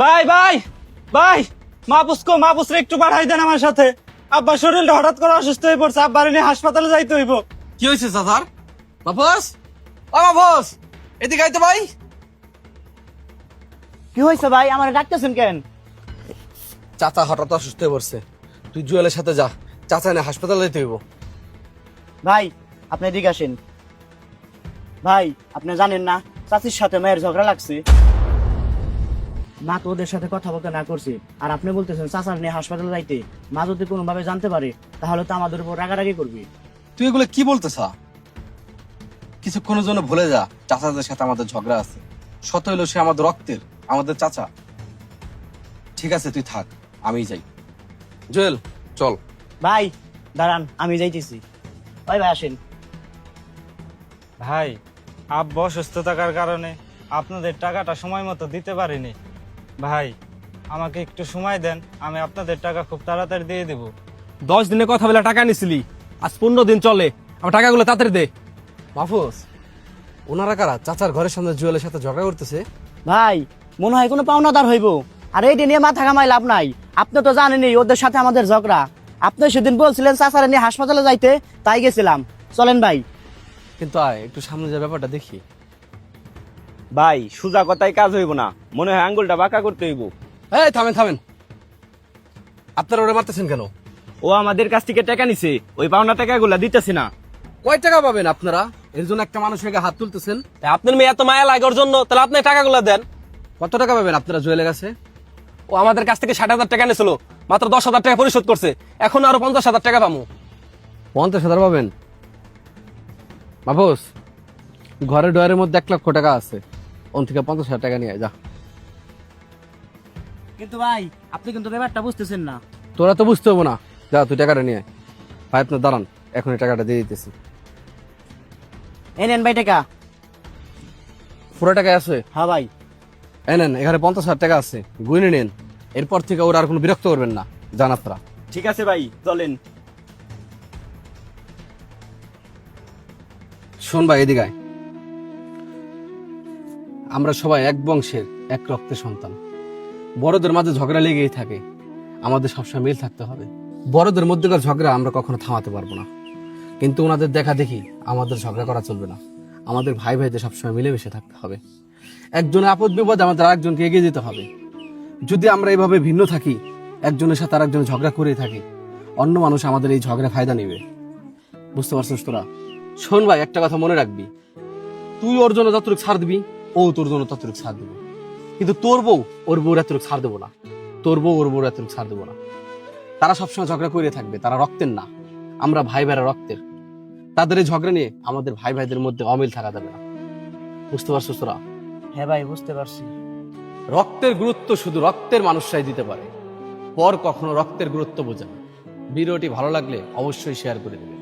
ভাই ভাই ভাই মাহফুজরে একটু পাঠাই দেন আমার সাথে। আব্বার শরীরটা হঠাৎ করে অসুস্থ হয়ে পড়ছে, আব্বার নিয়ে হাসপাতালে যাইতে হইব। কি হয়েছে চাচার? মাহফুজ, ও মাহফুজ, এদিকে আইতো ভাই। কি হয়েছে ভাই, আমার ডাকতেছেন কেন? চাচা হঠাৎ অসুস্থ হয়ে পড়ছে, তুই জুয়েলের সাথে যা, চাচা না হাসপাতালে যেতে হইব। ভাই আপনি এদিকে আসেন। ভাই আপনি জানেন না চাচির সাথে মায়ের ঝগড়া লাগছে? মা তো ওদের সাথে কথা বলতে না করছে, আর আপনি বলতেছেন চাচার নিয়ে হাসপাতালে যাইতে। মা যদি কোনোভাবে জানতে পারে তাহলে তো আমাদের উপর রাগারাগি করবে। তুই এগুলো কি বলতেছ? কিছুক্ষণের জন্য ভুলে যা চাচাদের সাথে আমাদের ঝগড়া আছে। শত হইলো সে আমাদের রক্তের, আমাদের চাচা। ঠিক আছে তুই থাক, আমি যাই। জুয়েল চল। ভাই দাঁড়ান, আমি যাইতেছি। ভাই ভাই আসেন। ভাই আব্বা অসুস্থ থাকার কারণে আপনাদের টাকাটা সময় মতো দিতে পারিনি। ভাই আমাকে একটু সময় দেন, আমি আপনাদের টাকা খুব তাড়াতাড়ি দিয়ে দেব। 10 দিনে কথা বলে টাকা নিছিলি, আজ 15 দিন চলে, আমার টাকাগুলো তাড়াতাড়ি দে। মাহফুজ, ওনারা কারা চাচার ঘরের সামনে জুয়েলের সাথে ঝগড়া করতেছে? ভাই মনে হয় কোনো পাওনাদার হইব। আর এইটা নিয়ে মাথা ঘামাই লাভ নাই। আপনি তো জানেনই ওদের সাথে আমাদের ঝগড়া। আপনি সেদিন বলছিলেন চাচারে নিয়ে হাসপাতালে যাইতে, তাই গেছিলাম। চলেন ভাই। কিন্তু আয় একটু সামনে যে ব্যাপারটা দেখি। ভাই সুজা কথায় কাজ হইব না, মনে হয় আঙ্গুলটা বাঁকা করতে হইব। এই থামেন থামেন, আপনারা ওরা মারতেছেন কেন? ও আমাদের কাছ থেকে টাকা নিছে, ওই পাওনা টাকাগুলা দিতেছে না। কয় টাকা পাবেন আপনারা? এর জন্য একটা মানুষের গায়ে হাত তুলতেছেন। আপনার মেয়ে এত মায়া লাগে ওর জন্য, তাহলে আপনি টাকাগুলো দেন। কত টাকা পাবেন আপনারা জুয়েলের কাছে? ও আমাদের কাছ থেকে 60,000 টাকা নিয়েছিল, মাত্র 10,000 টাকা পরিশোধ করছে, এখন আরো 50,000 টাকা পাবো। 50,000 পাবেন? মাহফুজ, ঘরের ডয়ারের মধ্যে 1 লক্ষ টাকা আছে, ওন থেকে 50,000 টাকা নিয়ে আয়, যা। কিন্তু ভাই আপনি কিন্তু ব্যাপারটা বুঝতেছেন না। তোরা তো বুঝতে হবো না, যা তুই টাকাটা নিয়ে আয়। ভাই আপনার দাঁড়ান, এখন এই টাকাটা দিয়ে দিতেছি। এই নেন ভাই টাকা। পুরো টাকা আছে? হ্যাঁ ভাই। এই নেন, এখানে 50,000 টাকা আছে, গুনে নেন। এরপর থেকে ওরা আর কোনো বিরক্ত করবেন না, জান আপনারা। ঠিক আছে ভাই, চলেন। শোন ভাই, এদিকে আয়। আমরা সবাই এক বংশের, এক রক্তের সন্তান। বড়দের মাঝে ঝগড়া লেগেই থাকে, আমাদের সবসময় মিল থাকতে হবে। বড়দের মধ্যেকার ঝগড়া আমরা কখনো থামাতে পারবো না, কিন্তু ওনাদের দেখা দেখি আমাদের ঝগড়া করা চলবে না। আমাদের ভাই ভাইদের সবসময় মিলেমিশে থাকতে হবে। একজনের আপদ বিপদে আমাদের আরেকজনকে এগিয়ে যেতে হবে। যদি আমরা এইভাবে ভিন্ন থাকি, একজনের সাথে আরেকজনের ঝগড়া করেই থাকি, অন্য মানুষ আমাদের এই ঝগড়া ফায়দা নেবে। বুঝতে পারছিস তোরা? শোন ভাই, একটা কথা মনে রাখবি, তুই ওর জন্য যতটুকু ছাড় দিবি, ও তোর জন্য ততটুকু ছাড় দিবে। কিন্তু তোর বউ ওর বউর এতটুকু ছাড় দেবো না, তোর বউ ওর বউর এতটুকু ছাড় দেবো না। তারা সবসময় ঝগড়া করে থাকবে, তারা রক্তের না, আমরা ভাই ভাইরা রক্তের। তাদের এই ঝগড়া নিয়ে আমাদের ভাই ভাইদের মধ্যে অমিল থাকা যাবে না। বুঝতে পারছিস তোরা? হ্যাঁ ভাই বুঝতে পারছি। রক্তের গুরুত্ব শুধু রক্তের মানুষরাই দিতে পারে, পর কখনো রক্তের গুরুত্ব বোঝে না। ভিডিওটি ভালো লাগলে অবশ্যই শেয়ার করে দেবে।